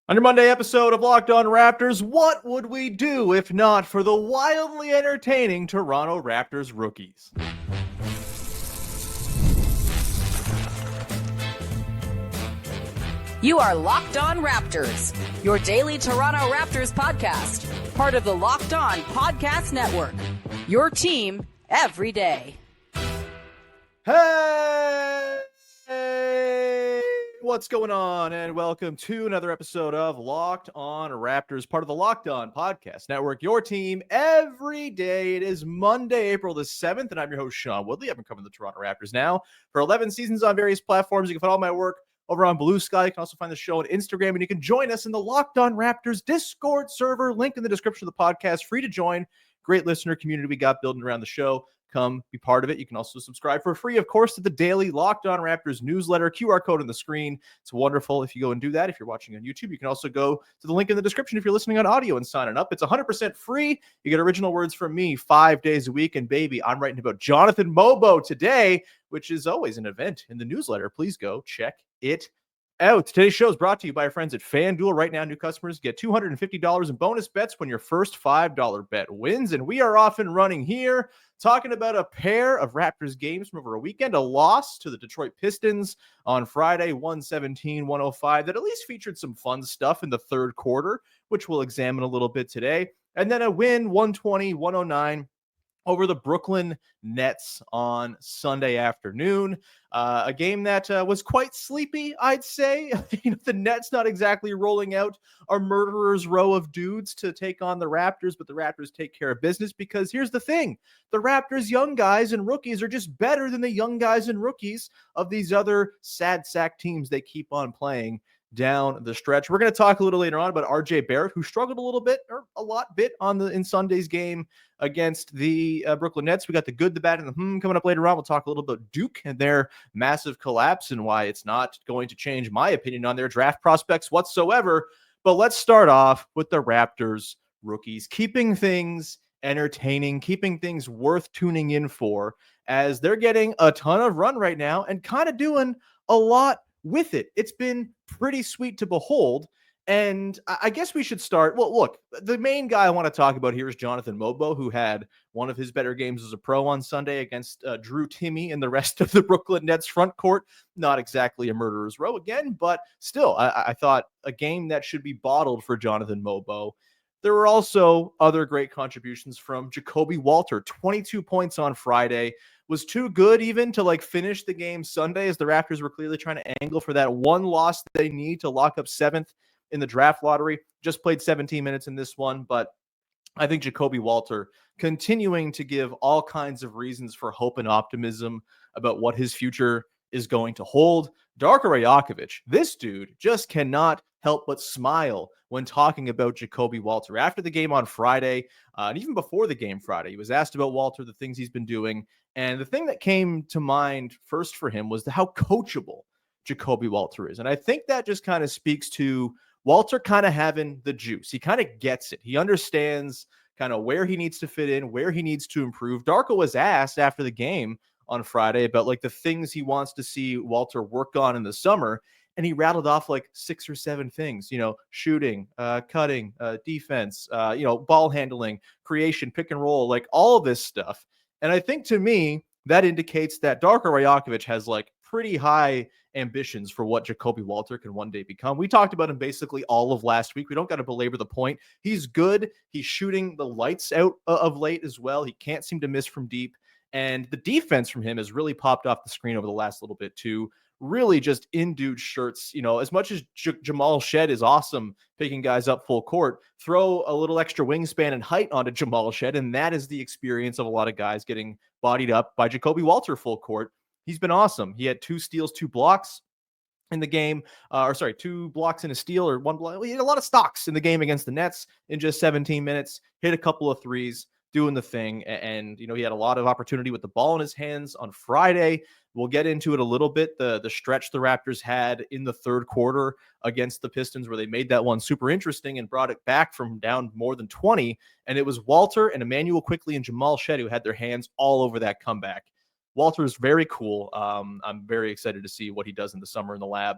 On your Monday episode of Locked On Raptors, what would we do if not for the wildly entertaining Toronto Raptors rookies? You are Locked On Raptors, your daily Toronto Raptors podcast, part of the Locked On Podcast Network. Your team every day. Hey, what's going on? And welcome to another episode of Locked On Raptors, part of the Locked On Podcast Network, your team every day. It is Monday, April the 7th, and I'm your host, Sean Woodley. I've been covering the Toronto Raptors now for 11 seasons on various platforms. You can find all my work over on Blue Sky. You can also find the show on Instagram, and you can join us in the Locked On Raptors Discord server. Link in the description of the podcast. Free to join. Great listener community we got building around the show. Come be part of it. You can also subscribe for free, of course, to the daily Locked On Raptors newsletter. QR code on the screen. It's wonderful if you go and do that. If you're watching on YouTube, you can also go to the link in the description if you're listening on audio and signing up. It's 100% free. You get original words from me 5 days a week. And baby, I'm writing about Jonathan Mogbo today, which is always an event in the newsletter. Please go check it out. Today's show is brought to you by our friends at FanDuel. Right now, new customers get $250 in bonus bets when your first $5 bet wins. And we are off and running here, talking about a pair of Raptors games from over a weekend. A loss to the Detroit Pistons on Friday, 117-105, that at least featured some fun stuff in the third quarter, which we'll examine a little bit today. And then a win, 120-109. Over the Brooklyn Nets on Sunday afternoon. A game that was quite sleepy, I'd say. The Nets not exactly rolling out a murderer's row of dudes to take on the Raptors, but the Raptors take care of business because here's the thing. The Raptors' young guys and rookies are just better than the young guys and rookies of these other sad sack teams they keep on playing down the stretch. We're going to talk a little later on about RJ Barrett, who struggled a little bit or a lot bit in Sunday's game against the Brooklyn Nets. We got the good, the bad, and the coming up later on. We'll talk a little about Duke and their massive collapse and why it's not going to change my opinion on their draft prospects whatsoever. But let's start off with the Raptors rookies, keeping things entertaining, keeping things worth tuning in for, as they're getting a ton of run right now and kind of doing a lot with it. It's been pretty sweet to behold. And I guess we should start. Well, look, the main guy I want to talk about here is Jonathan Mogbo, who had one of his better games as a pro on Sunday against Drew Timme and the rest of the Brooklyn Nets front court. Not exactly a murderer's row again, but still, I thought a game that should be bottled for Jonathan Mogbo. There were also other great contributions from Jacoby Walter, 22 points on Friday. Was too good even to finish the game Sunday, as the Raptors were clearly trying to angle for that one loss they need to lock up 7th in the draft lottery. Just played 17 minutes in this one, but I think Jacoby Walter continuing to give all kinds of reasons for hope and optimism about what his future is going to hold. Darko Rajakovic, this dude just cannot help but smile when talking about Jacoby Walter. After the game on Friday, and even before the game Friday, he was asked about Walter, the things he's been doing. And the thing that came to mind first for him was how coachable Jacoby Walter is. And I think that just kind of speaks to Walter kind of having the juice. He kind of gets it. He understands kind of where he needs to fit in, where he needs to improve. Darko was asked after the game on Friday about the things he wants to see Walter work on in the summer. And he rattled off 6 or 7 things, shooting, cutting, defense, ball handling, creation, pick and roll, all of this stuff. And I think to me, that indicates that Darko Rajakovic has pretty high ambitions for what Jacoby Walter can one day become. We talked about him basically all of last week. We don't got to belabor the point. He's good. He's shooting the lights out of late as well. He can't seem to miss from deep. And the defense from him has really popped off the screen over the last little bit too. Really just in dude shirts, as much as Jamal Shead is awesome picking guys up full court, throw a little extra wingspan and height onto Jamal Shead. And that is the experience of a lot of guys getting bodied up by Jacoby Walter full court. He's been awesome. He had 2 steals, 2 blocks in the game, 2 blocks and a steal or 1 block. He had a lot of stocks in the game against the Nets in just 17 minutes, hit a couple of threes, doing the thing. And he had a lot of opportunity with the ball in his hands on Friday. We'll get into it a little bit. The stretch the Raptors had in the third quarter against the Pistons, where they made that one super interesting and brought it back from down more than 20. And it was Walter and Immanuel Quickley and Jamal Shead who had their hands all over that comeback. Walter is very cool. I'm very excited to see what he does in the summer in the lab.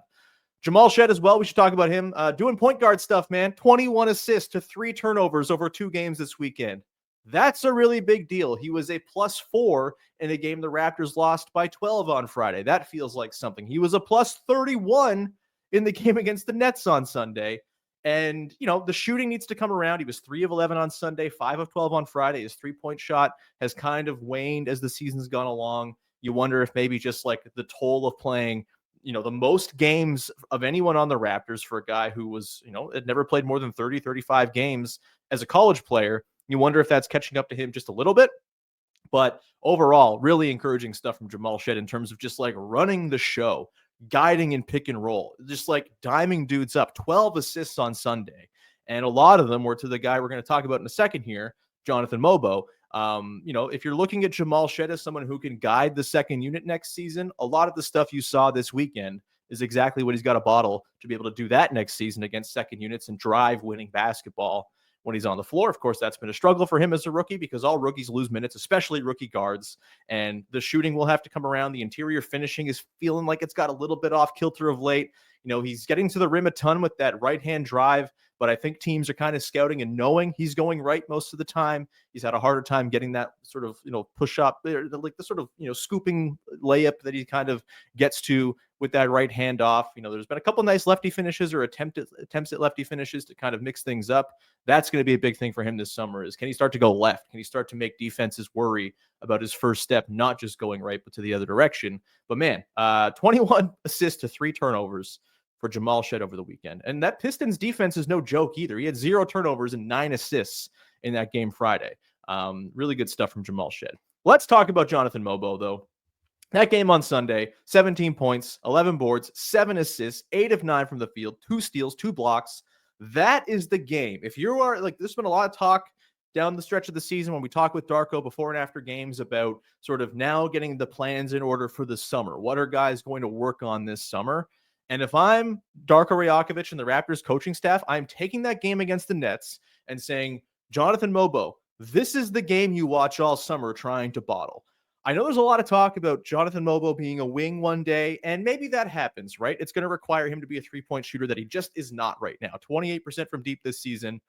Jamal Shead as well. We should talk about him doing point guard stuff, man. 21 assists to 3 turnovers over 2 games this weekend. That's a really big deal. He was a +4 in a game the Raptors lost by 12 on Friday. That feels like something. He was a +31 in the game against the Nets on Sunday. And, the shooting needs to come around. He was 3 of 11 on Sunday, 5 of 12 on Friday. His 3-point shot has kind of waned as the season's gone along. You wonder if maybe just like the toll of playing, the most games of anyone on the Raptors for a guy who was, had never played more than 30, 35 games as a college player. You wonder if that's catching up to him just a little bit. But overall, really encouraging stuff from Jamal Shead in terms of just like running the show, guiding in pick and roll, just like diming dudes up. 12 assists on Sunday. And a lot of them were to the guy we're going to talk about in a second here, Jonathan Mogbo. If you're looking at Jamal Shead as someone who can guide the second unit next season, a lot of the stuff you saw this weekend is exactly what he's got a bottle to be able to do that next season against second units and drive winning basketball when he's on the floor. Of course, that's been a struggle for him as a rookie because all rookies lose minutes, especially rookie guards, and the shooting will have to come around. The interior finishing is feeling like it's got a little bit off kilter of late. He's getting to the rim a ton with that right-hand drive, but I think teams are kind of scouting and knowing he's going right most of the time. He's had a harder time getting that sort of, push up, like the sort of, scooping layup that he kind of gets to with that right hand off. There's been a couple nice lefty finishes or attempts at lefty finishes to kind of mix things up. That's going to be a big thing for him this summer is, can he start to go left? Can he start to make defenses worry about his first step, not just going right, but to the other direction? But man, 21 assists to 3 turnovers for Jamal Shead over the weekend. And that Pistons defense is no joke either. He had 0 turnovers and 9 assists in that game Friday. Really good stuff from Jamal Shead. Let's talk about Jonathan Mogbo, though. That game on Sunday, 17 points, 11 boards, 7 assists, 8 of 9 from the field, 2 steals, 2 blocks. That is the game. If you are like, there's been a lot of talk down the stretch of the season when we talk with Darko before and after games about sort of now getting the plans in order for the summer. What are guys going to work on this summer? And if I'm Darko Rajakovic and the Raptors coaching staff, I'm taking that game against the Nets and saying, Jonathan Mogbo, this is the game you watch all summer trying to bottle. I know there's a lot of talk about Jonathan Mogbo being a wing one day, and maybe that happens, right? It's going to require him to be a 3-point shooter that he just is not right now. 28% from deep this season.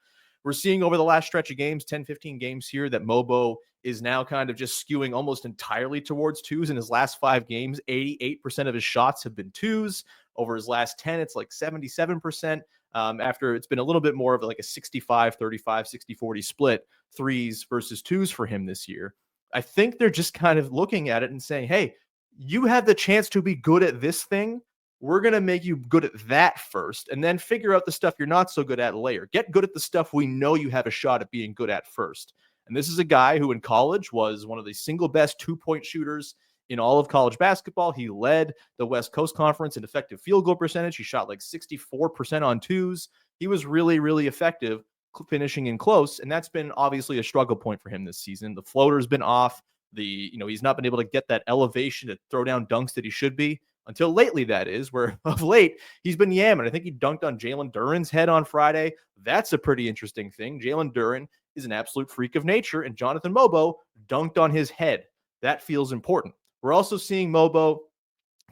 We're seeing over the last stretch of games, 10, 15 games here, that Mogbo is now kind of just skewing almost entirely towards twos. In his last 5 games, 88% of his shots have been twos. Over his last 10, it's like 77%. After it's been a little bit more of like a 65-35, 60-40 split, threes versus twos for him this year. I think they're just kind of looking at it and saying, hey, you have the chance to be good at this thing. We're going to make you good at that first, and then figure out the stuff you're not so good at later. Get good at the stuff we know you have a shot at being good at first. And this is a guy who in college was one of the single best 2-point shooters in all of college basketball. He led the West Coast Conference in effective field goal percentage. He shot like 64% on twos. He was really, really effective finishing in close, and that's been obviously a struggle point for him this season. The floater's been off. He's not been able to get that elevation to throw down dunks that he should be until lately, that is, where of late he's been yamming. I think he dunked on Jalen Duren's head on Friday. That's a pretty interesting thing. Jalen Duren is an absolute freak of nature, and Jonathan Mogbo dunked on his head. That feels important. We're also seeing Mogbo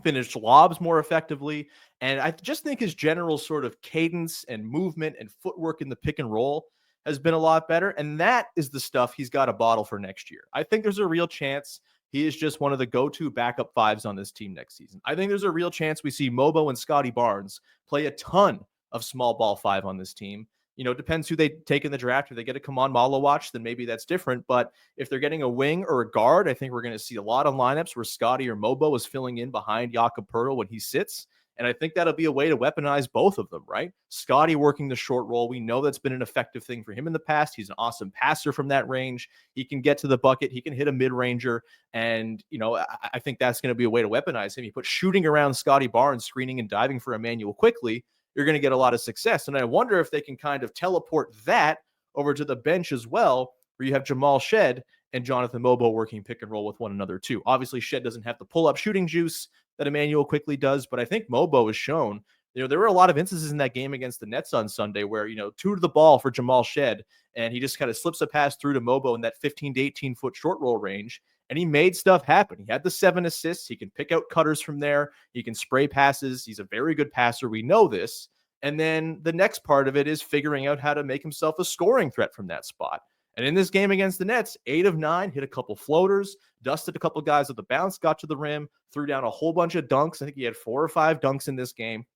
finish lobs more effectively, and I just think his general sort of cadence and movement and footwork in the pick and roll has been a lot better, and that is the stuff he's got a bottle for next year. I think there's a real chance he is just one of the go-to backup fives on this team next season. I think there's a real chance we see Mogbo and Scotty Barnes play a ton of small ball 5 on this team. Depends who they take in the draft. If they get a Kaman Malo watch, then maybe that's different. But if they're getting a wing or a guard, I think we're going to see a lot of lineups where Scotty or Mogbo is filling in behind Jakob Poeltl when he sits. And I think that'll be a way to weaponize both of them, right? Scotty working the short roll. We know that's been an effective thing for him in the past. He's an awesome passer from that range. He can get to the bucket. He can hit a mid-ranger. And, I think that's going to be a way to weaponize him. You put shooting around Scotty Barnes, screening and diving for Immanuel Quickley, you're going to get a lot of success. And I wonder if they can kind of teleport that over to the bench as well, where you have Jamal Shead and Jonathan Mogbo working pick and roll with one another too. Obviously, Shead doesn't have the pull-up shooting juice that Immanuel Quickley does, but I think Mogbo has shown, there were a lot of instances in that game against the Nets on Sunday where, 2 to the ball for Jamal Shead, and he just kind of slips a pass through to Mogbo in that 15 to 18 foot short roll range, and he made stuff happen. He had the 7 assists. He can pick out cutters from there. He can spray passes. He's a very good passer. We know this. And then the next part of it is figuring out how to make himself a scoring threat from that spot. And in this game against the Nets, 8 of 9, hit a couple floaters, dusted a couple guys with the bounce, got to the rim, threw down a whole bunch of dunks. I think he had 4 or 5 dunks in this game.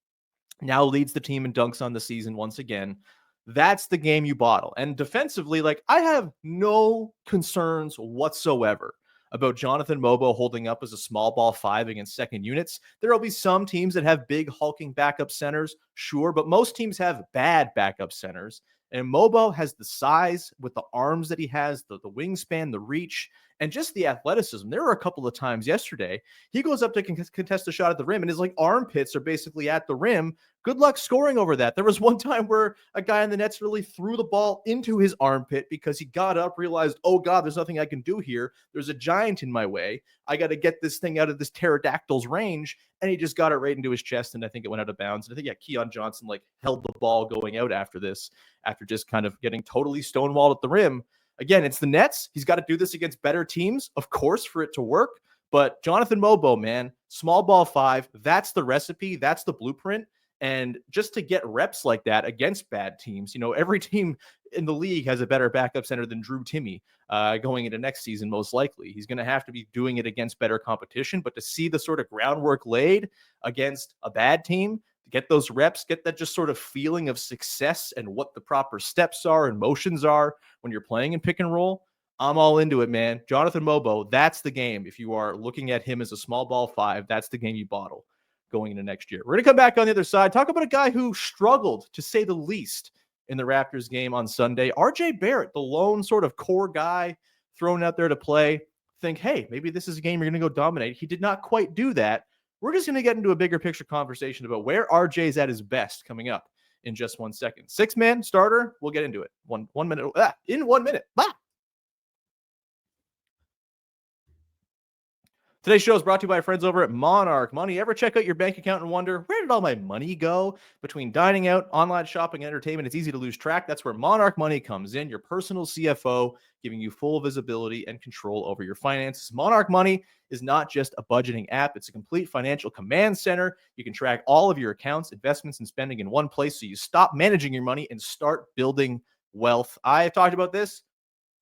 Now leads the team in dunks on the season once again. That's the game you bottle. And defensively, like, I have no concerns whatsoever about Jonathan Mogbo holding up as a small ball 5 against second units. There will be some teams that have big hulking backup centers, sure, but most teams have bad backup centers. And Mogbo has the size with the arms that he has, the wingspan, the reach, and just the athleticism. There were a couple of times yesterday, he goes up to contest a shot at the rim, and his armpits are basically at the rim. Good luck scoring over that. There was one time where a guy in the Nets really threw the ball into his armpit because he got up, realized, oh God, there's nothing I can do here. There's a giant in my way. I got to get this thing out of this pterodactyl's range. And he just got it right into his chest, and I think it went out of bounds. And I think, Keon Johnson held the ball going out after this, after just kind of getting totally stonewalled at the rim. Again, it's the Nets. He's got to do this against better teams, of course, for it to work. But Jonathan Mogbo, man, small ball 5, that's the recipe. That's the blueprint. And just to get reps like that against bad teams, every team in the league has a better backup center than Drew Timme going into next season, most likely. He's going to have to be doing it against better competition. But to see the sort of groundwork laid against a bad team, to get those reps, get that just sort of feeling of success and what the proper steps are and motions are when you're playing in pick and roll, I'm all into it, man. Jonathan Mogbo, that's the game. If you are looking at him as a small ball 5, that's the game you bottle going into next year. We're going to come back on the other side, talk about a guy who struggled, to say the least, in the Raptors game on Sunday. RJ Barrett, the lone sort of core guy thrown out there to play. Think, hey, maybe this is a game you're going to go dominate. He did not quite do that. We're just going to get into a bigger picture conversation about where RJ's at his best coming up in just 1 second. 6-man starter. We'll get into it. One minute. In 1 minute. Today's show is brought to you by our friends over at Monarch Money. Ever check out your bank account and wonder, where did all my money go? Between dining out, online shopping, and entertainment, it's easy to lose track. That's where Monarch Money comes in, your personal CFO, giving you full visibility and control over your finances. Monarch Money is not just a budgeting app. It's a complete financial command center. You can track all of your accounts, investments, and spending in one place, so you stop managing your money and start building wealth. I have talked about this.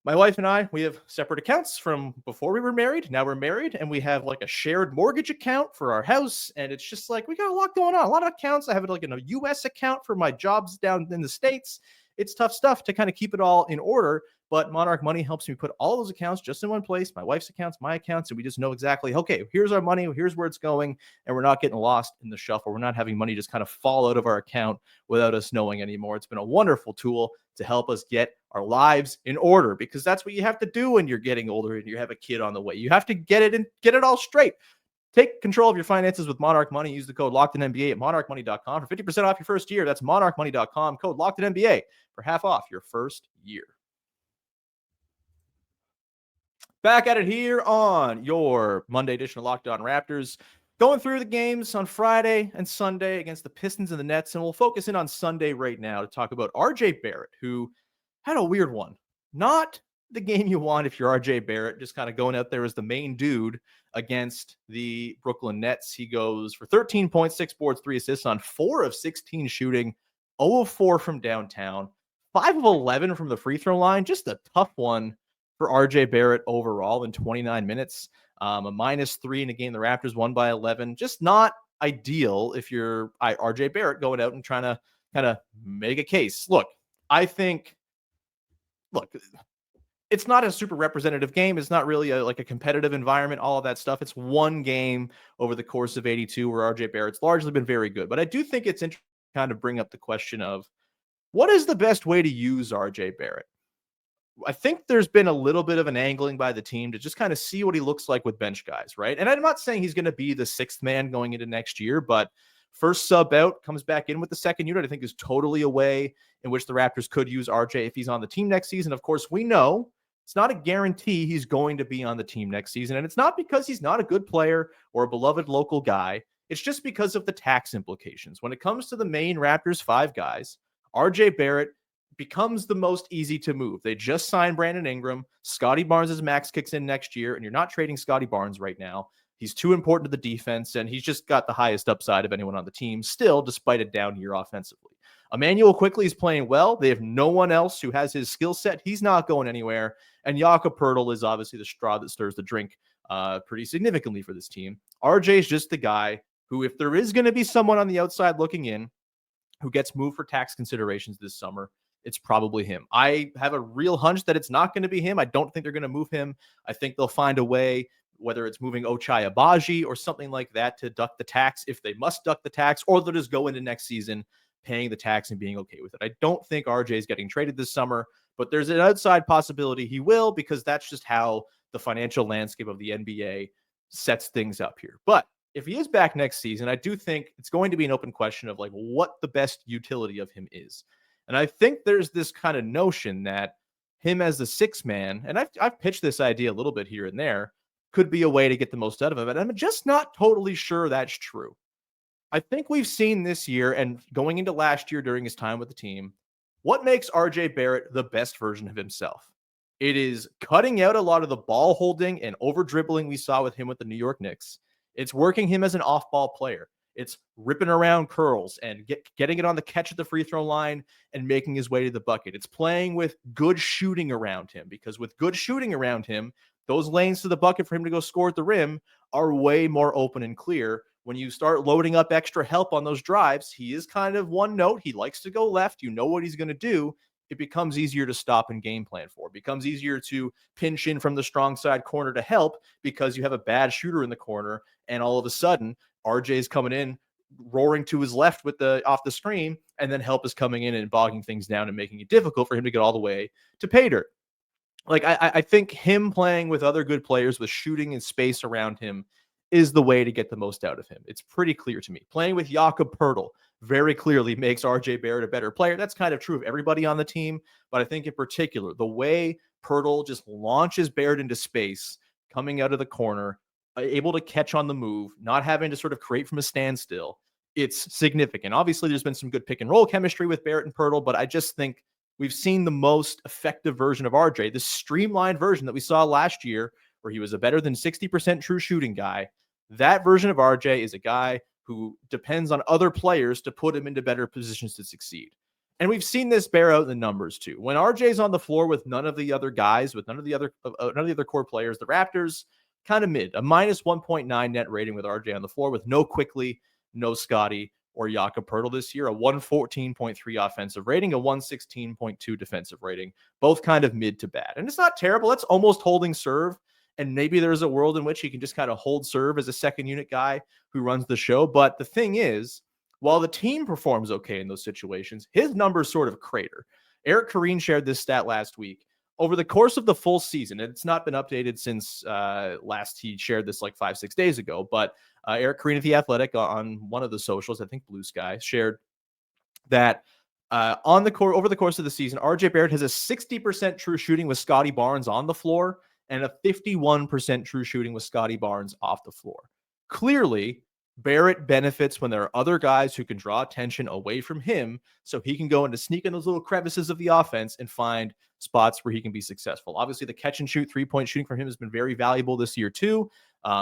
My wife and I, we have separate accounts from before we were married. Now we're married, and we have a shared mortgage account for our house. And it's just we got a lot going on, a lot of accounts. I have a US account for my jobs down in the States. It's tough stuff to kind of keep it all in order. But Monarch Money helps me put all those accounts just in one place, my wife's accounts, my accounts, and we just know exactly, okay, here's our money, here's where it's going, and we're not getting lost in the shuffle. We're not having money just kind of fall out of our account without us knowing anymore. It's been a wonderful tool to help us get our lives in order, because that's what you have to do when you're getting older and you have a kid on the way. You have to get it all straight. Take control of your finances with Monarch Money. Use the code LOCKEDONNBA at monarchmoney.com for 50% off your first year. That's monarchmoney.com, code LOCKEDONNBA for half off your first year. Back at it here on your Monday edition of Locked On Raptors. Going through the games on Friday and Sunday against the Pistons and the Nets, and we'll focus in on Sunday right now to talk about RJ Barrett, who had a weird one. Not the game you want if you're RJ Barrett, just kind of going out there as the main dude against the Brooklyn Nets. He goes for 13 points, 6 boards, 3 assists on 4 of 16 shooting, 0 of 4 from downtown, 5 of 11 from the free throw line. Just a tough one for RJ Barrett overall in 29 minutes. A -3 in a game the Raptors won by 11. Just not ideal if you're RJ Barrett going out and trying to kind of make a case. Look, it's not a super representative game. It's not really a competitive environment, all of that stuff. It's one game over the course of 82 where RJ Barrett's largely been very good. But I do think it's interesting to kind of bring up the question of, what is the best way to use RJ Barrett? I think there's been a little bit of an angling by the team to just kind of see what he looks like with bench guys, right? And I'm not saying he's going to be the 6th man going into next year, but first sub out, comes back in with the second unit, I think is totally a way in which the Raptors could use RJ if he's on the team next season. Of course, we know it's not a guarantee he's going to be on the team next season, and it's not because he's not a good player or a beloved local guy. It's just because of the tax implications. When it comes to the main Raptors 5 guys, RJ Barrett becomes the most easy to move. They just signed Brandon Ingram. Scotty Barnes' max kicks in next year, and you're not trading Scotty Barnes right now. He's too important to the defense, and he's just got the highest upside of anyone on the team still, despite a down year offensively. Immanuel Quickley is playing well. They have no one else who has his skill set. He's not going anywhere. And Jakob Poeltl is obviously the straw that stirs the drink pretty significantly for this team. RJ is just the guy who, if there is going to be someone on the outside looking in who gets moved for tax considerations this summer, it's probably him. I have a real hunch that it's not going to be him. I don't think they're going to move him. I think they'll find a way, whether it's moving Ochai Agbaji or something like that, to duck the tax if they must duck the tax, or they'll just go into next season paying the tax and being okay with it. I don't think RJ is getting traded this summer, but there's an outside possibility he will, because that's just how the financial landscape of the NBA sets things up here. But if he is back next season, I do think it's going to be an open question of like what the best utility of him is. And I think there's this kind of notion that him as the sixth man, and I've pitched this idea a little bit here and there, could be a way to get the most out of him. And I'm just not totally sure that's true. I think we've seen this year and going into last year during his time with the team, what makes RJ Barrett the best version of himself. It is cutting out a lot of the ball holding and over dribbling we saw with him with the New York Knicks. It's working him as an off-ball player. It's ripping around curls and getting it on the catch at the free throw line and making his way to the bucket. It's playing with good shooting around him, because with good shooting around him, those lanes to the bucket for him to go score at the rim are way more open and clear. When you start loading up extra help on those drives, he is kind of one note. He likes to go left. You know what he's going to do. It becomes easier to stop and game plan for. It becomes easier to pinch in from the strong side corner to help, because you have a bad shooter in the corner, and all of a sudden RJ's coming in roaring to his left with the off the screen, and then help is coming in and bogging things down and making it difficult for him to get all the way to pay dirt. Like I think him playing with other good players with shooting and space around him is the way to get the most out of him. It's pretty clear to me. Playing with Jakob Poeltl very clearly makes RJ Barrett a better player. That's kind of true of everybody on the team, but I think in particular, the way Poeltl just launches Barrett into space, coming out of the corner, able to catch on the move, not having to sort of create from a standstill, it's significant. Obviously, there's been some good pick and roll chemistry with Barrett and Poeltl, but I just think we've seen the most effective version of RJ, this streamlined version that we saw last year, where he was a better than 60% true shooting guy. That version of RJ is a guy who depends on other players to put him into better positions to succeed. And we've seen this bear out in the numbers too. When RJ's on the floor with none of the other guys, with none of the other core players, the Raptors kind of mid, a minus 1.9 net rating with RJ on the floor, with no Quickley, no Scotty or Jakob Poeltl this year, a 114.3 offensive rating, a 116.2 defensive rating, both kind of mid to bad. And it's not terrible. It's almost holding serve. And maybe there's a world in which he can just kind of hold serve as a second unit guy who runs the show. But the thing is, while the team performs okay in those situations, his numbers sort of crater. Eric Kareen shared this stat last week. Over the course of the full season, and it's not been updated since last he shared this like 5-6 days ago, but Eric Kareen of The Athletic on one of the socials, I think Blue Sky, shared that over the course of the season, RJ Barrett has a 60% true shooting with Scotty Barnes on the floor and a 51% true shooting with Scotty Barnes off the floor. Clearly, Barrett benefits when there are other guys who can draw attention away from him, so he can go into sneak in those little crevices of the offense and find spots where he can be successful. Obviously, the catch and shoot 3-point shooting for him has been very valuable this year too.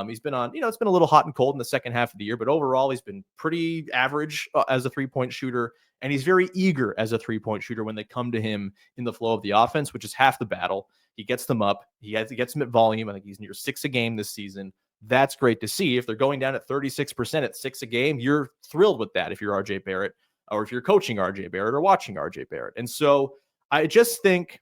He's been on, it's been a little hot and cold in the second half of the year, but overall he's been pretty average as a 3-point shooter, and he's very eager as a 3-point shooter when they come to him in the flow of the offense, which is half the battle. He gets them up. He gets them at volume. I think he's near 6 a game this season. That's great to see. If they're going down at 36% at 6 a game, you're thrilled with that if you're RJ Barrett, or if you're coaching RJ Barrett or watching RJ Barrett. And so I just think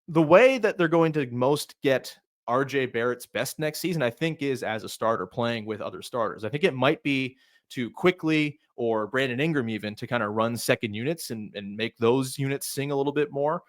the way that they're going to most get RJ Barrett's best next season, I think, is as a starter playing with other starters. I think it might be to Quickley or Brandon Ingram even to kind of run second units and make those units sing a little bit more.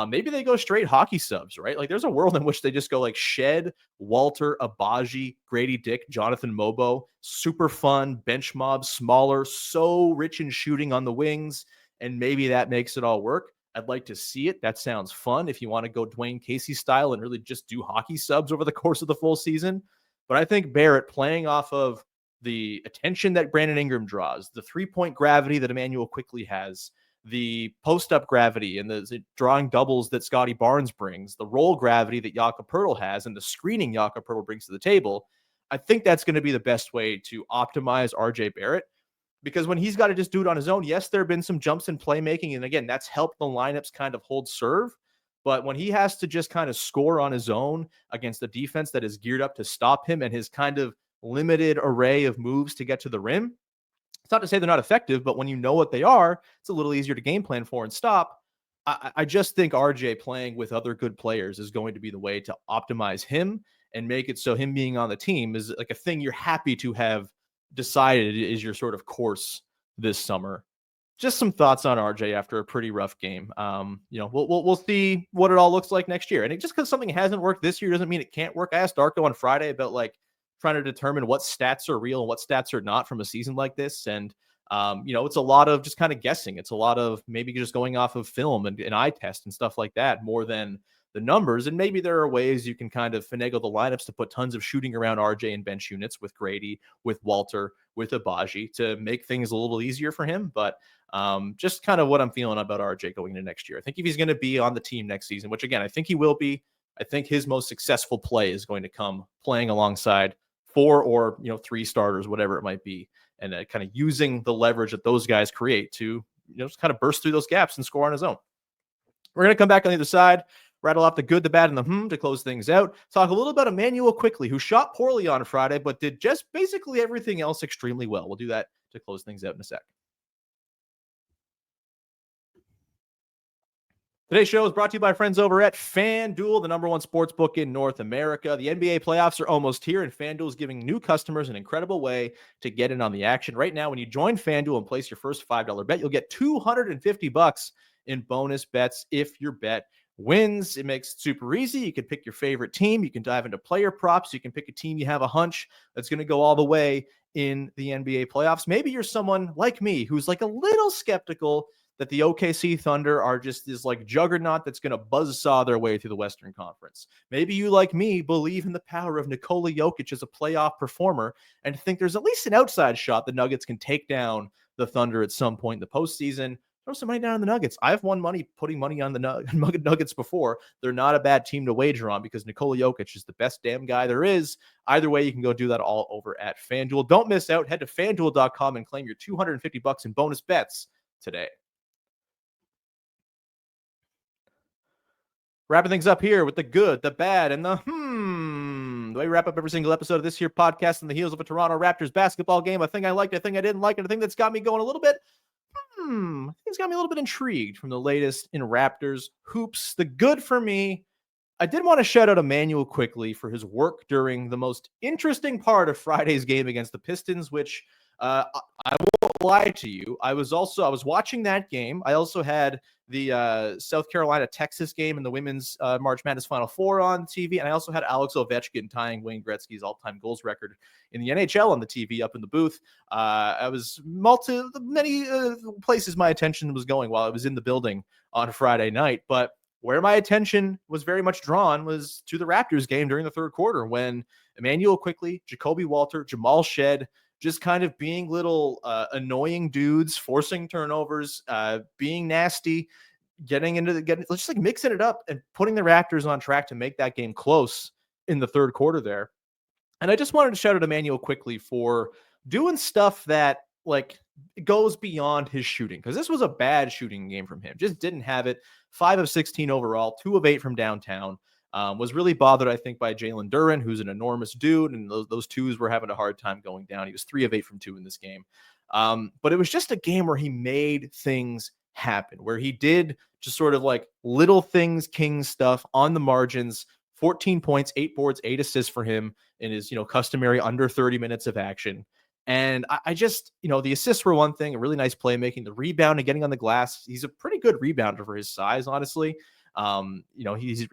Maybe they go straight hockey subs, right? Like there's a world in which they just go like Shead, Walter, Agbaji, Grady Dick, Jonathan Mogbo, super fun, bench mob, smaller, so rich in shooting on the wings. And maybe that makes it all work. I'd like to see it. That sounds fun if you want to go Dwayne Casey style and really just do hockey subs over the course of the full season. But I think Barrett, playing off of the attention that Brandon Ingram draws, the 3-point gravity that Immanuel Quickley has, the post-up gravity and the drawing doubles that Scotty Barnes brings, the roll gravity that Jakob Poeltl has, and the screening Jakob Poeltl brings to the table, I think that's going to be the best way to optimize RJ Barrett. Because when he's got to just do it on his own, yes, there have been some jumps in playmaking. And again, that's helped the lineups kind of hold serve. But when he has to just kind of score on his own against a defense that is geared up to stop him and his kind of limited array of moves to get to the rim, it's not to say they're not effective, but when you know what they are, it's a little easier to game plan for and stop. I just think RJ playing with other good players is going to be the way to optimize him and make it so him being on the team is like a thing you're happy to have decided is your sort of course this summer. Just some thoughts on RJ after a pretty rough game. We'll see what it all looks like next year. And just because something hasn't worked this year doesn't mean it can't work. I asked Darko on Friday about like trying to determine what stats are real and what stats are not from a season like this. And it's a lot of just kind of guessing. It's a lot of maybe just going off of film and eye test and stuff like that more than the numbers. And maybe there are ways you can kind of finagle the lineups to put tons of shooting around RJ and bench units with Grady, with Walter, with Abaji to make things a little easier for him. But just kind of what I'm feeling about RJ going into next year. I think if he's going to be on the team next season, which again, I think he will be, I think his most successful play is going to come playing alongside 4 or 3 starters, whatever it might be, and kind of using the leverage that those guys create to just kind of burst through those gaps and score on his own. We're going to come back on the other side, rattle off the good, the bad, and the to close things out. Talk a little about Immanuel Quickley, who shot poorly on Friday, but did just basically everything else extremely well. We'll do that to close things out in a sec. Today's show is brought to you by friends over at FanDuel, the #1 sports book in North America. The NBA playoffs are almost here, and FanDuel is giving new customers an incredible way to get in on the action. Right now, when you join FanDuel and place your first $5 bet, you'll get $250 in bonus bets if your bet wins. It makes it super easy. You can pick your favorite team. You can dive into player props. You can pick a team you have a hunch that's going to go all the way in the NBA playoffs. Maybe you're someone like me who's like a little skeptical that the OKC Thunder are just this like juggernaut that's going to buzzsaw their way through the Western Conference. Maybe you, like me, believe in the power of Nikola Jokic as a playoff performer and think there's at least an outside shot the Nuggets can take down the Thunder at some point in the postseason. Throw some money down on the Nuggets. I've won money putting money on the Nuggets before. They're not a bad team to wager on because Nikola Jokic is the best damn guy there is. Either way, you can go do that all over at FanDuel. Don't miss out. Head to FanDuel.com and claim your $250 in bonus bets today. Wrapping things up here with the good, the bad, and the The way we wrap up every single episode of this here podcast on the heels of a Toronto Raptors basketball game. A thing I liked, a thing I didn't like, and a thing that's got me going a little bit. It's got me a little bit intrigued from the latest in Raptors hoops. The good for me, I did want to shout out Immanuel Quickley for his work during the most interesting part of Friday's game against the Pistons, which I won't lie to you. I was watching that game. I also had the South Carolina-Texas game in the women's March Madness Final Four on TV, and I also had Alex Ovechkin tying Wayne Gretzky's all-time goals record in the NHL on the TV up in the booth. I was many places my attention was going while I was in the building on Friday night, but where my attention was very much drawn was to the Raptors game during the third quarter when Immanuel Quickley, Jacoby Walter, Jamal Shead, just kind of being little annoying dudes, forcing turnovers, being nasty, just like mixing it up and putting the Raptors on track to make that game close in the third quarter there. And I just wanted to shout out Immanuel Quickley for doing stuff that like goes beyond his shooting, because this was a bad shooting game from him. Just didn't have it. 5 of 16 overall, 2 of 8 from downtown. Was really bothered, I think, by Jalen Duren, who's an enormous dude, and those twos were having a hard time going down. He was 3 of 8 from 2 in this game. But it was just a game where he made things happen, where he did just sort of like little things, king stuff on the margins. 14 points, 8 boards, 8 assists for him in his, customary under 30 minutes of action. And I just, the assists were one thing, a really nice playmaking, the rebound and getting on the glass. He's a pretty good rebounder for his size, honestly. He's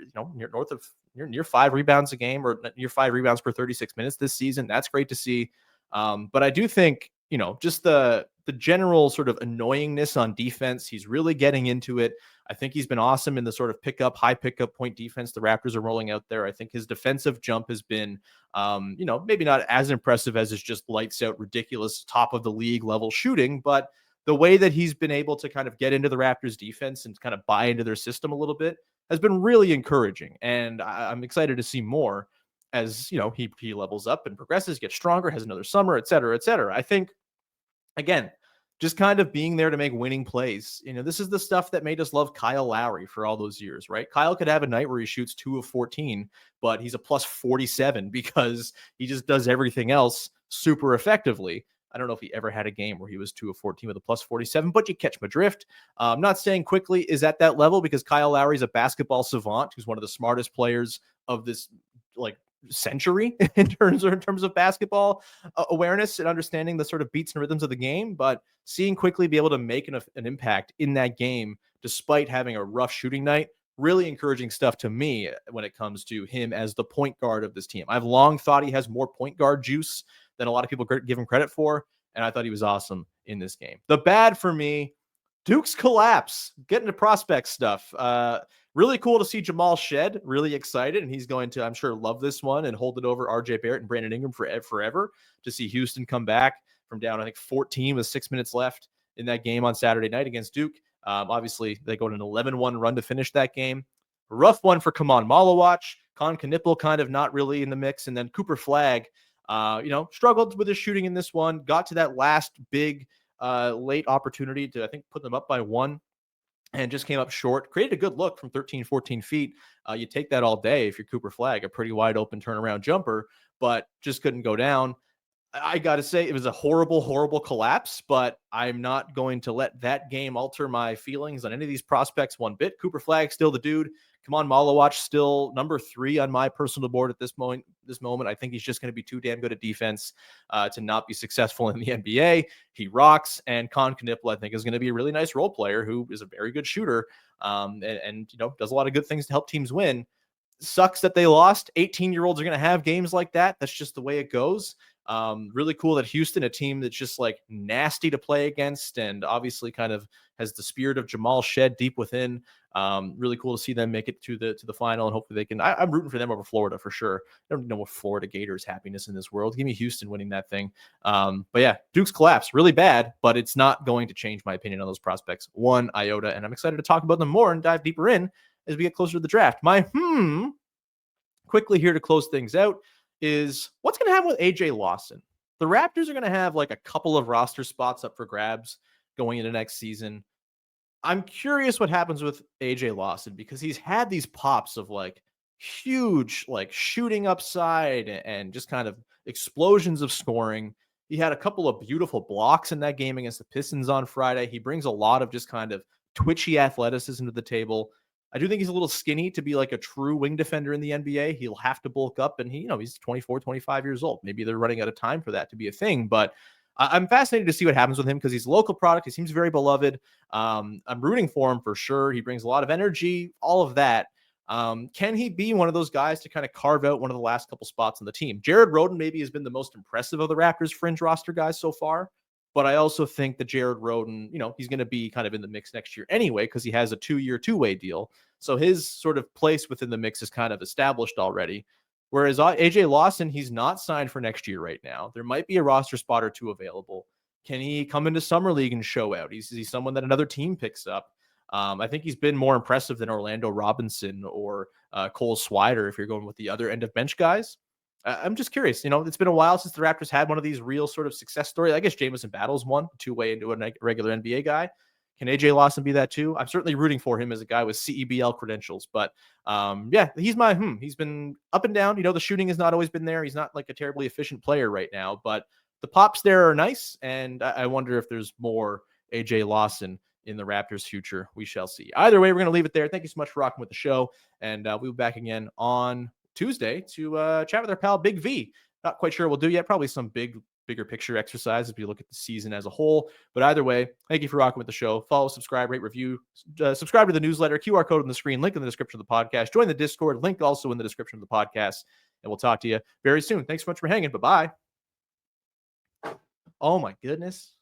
near 5 rebounds a game, or near 5 rebounds per 36 minutes this season. That's great to see. But I do think, just the general sort of annoyingness on defense, he's really getting into it. I think he's been awesome in the sort of high pickup point defense the Raptors are rolling out there. I think his defensive jump has been, maybe not as impressive as his just lights out, ridiculous top of the league level shooting, but the way that he's been able to kind of get into the Raptors defense and kind of buy into their system a little bit has been really encouraging. And I'm excited to see more as, he levels up and progresses, gets stronger, has another summer, et cetera, et cetera. I think, again, just kind of being there to make winning plays. This is the stuff that made us love Kyle Lowry for all those years, right? Kyle could have a night where he shoots 2 of 14, but he's a plus 47 because he just does everything else super effectively. I don't know if he ever had a game where he was 2 of 14 with a plus 47, but you catch my drift. I'm not saying Quickley is at that level because Kyle Lowry is a basketball savant who's one of the smartest players of this century in terms of basketball awareness and understanding the sort of beats and rhythms of the game. But seeing Quickley be able to make an impact in that game despite having a rough shooting night, really encouraging stuff to me when it comes to him as the point guard of this team. I've long thought he has more point guard juice than a lot of people give him credit for, and I thought he was awesome in this game. The bad for me, Duke's collapse. Getting to prospect stuff. Really cool to see Jamal Shead. Really excited, and he's going to, I'm sure, love this one and hold it over RJ Barrett and Brandon Ingram forever to see Houston come back from down, I think, 14 with 6 minutes left in that game on Saturday night against Duke. Obviously, they go on an 11-1 run to finish that game. Rough one for Kaman Malawach. Con Knipple kind of not really in the mix, and then Cooper Flagg, struggled with his shooting in this one. Got to that last big late opportunity to, I think, put them up by 1. And just came up short, created a good look from 13, 14 feet. You take that all day if you're Cooper Flagg, a pretty wide open turnaround jumper, but just couldn't go down. I got to say, it was a horrible, horrible collapse, but I'm not going to let that game alter my feelings on any of these prospects one bit. Cooper Flagg, still the dude. Kaman Malawach, still number 3 on my personal board at this moment. I think he's just going to be too damn good at defense to not be successful in the NBA. He rocks, and Con Knipple, I think, is going to be a really nice role player who is a very good shooter and does a lot of good things to help teams win. Sucks that they lost. 18-year-olds are going to have games like that. That's just the way it goes. Really cool that Houston, a team that's just nasty to play against and obviously kind of has the spirit of Jamal Shead deep within. Really cool to see them make it to the final, and hopefully they can. I'm rooting for them over Florida for sure. I don't know what Florida Gators happiness in this world. Give me Houston winning that thing. But yeah, Duke's collapse, really bad, but it's not going to change my opinion on those prospects one iota, and I'm excited to talk about them more and dive deeper in as we get closer to the draft. My quickly here to close things out is what's going to happen with AJ Lawson. The Raptors are going to have a couple of roster spots up for grabs going into next season. I'm curious what happens with AJ Lawson because he's had these pops of huge shooting upside and just kind of explosions of scoring. He had a couple of beautiful blocks in that game against the Pistons on Friday. He brings a lot of just kind of twitchy athleticism to the table. I do think he's a little skinny to be a true wing defender in the NBA. He'll have to bulk up, and he's 24, 25 years old. Maybe they're running out of time for that to be a thing, but I'm fascinated to see what happens with him because he's a local product. He seems very beloved. I'm rooting for him for sure. He brings a lot of energy, all of that. Can he be one of those guys to kind of carve out one of the last couple spots on the team? Jared Rhoden maybe has been the most impressive of the Raptors fringe roster guys so far. But I also think that Jared Rhoden, he's going to be kind of in the mix next year anyway because he has a 2-year, 2-way deal. So his sort of place within the mix is kind of established already. Whereas AJ Lawson, he's not signed for next year right now. There might be a roster spot or two available. Can he come into Summer League and show out? Is he someone that another team picks up? I think he's been more impressive than Orlando Robinson or Cole Swider if you're going with the other end of bench guys. I'm just curious. It's been a while since the Raptors had one of these real sort of success stories. I guess Jamison Battles won 2-way into a regular NBA guy. Can AJ Lawson be that too? I'm certainly rooting for him as a guy with CEBL credentials. But yeah, he's he's been up and down. The shooting has not always been there. He's not a terribly efficient player right now, but the pops there are nice. And I wonder if there's more AJ Lawson in the Raptors' future. We shall see. Either way, we're going to leave it there. Thank you so much for rocking with the show. And we'll be back again on Tuesday to chat with our pal Big V. Not quite sure what we'll do yet. Probably some bigger picture exercise as we look at the season as a whole. But either way, thank you for rocking with the show. Follow, subscribe, rate, review, subscribe to the newsletter, QR code on the screen, link in the description of the podcast. Join the Discord, link also in the description of the podcast. And we'll talk to you very soon. Thanks so much for hanging. Bye-bye. Oh my goodness.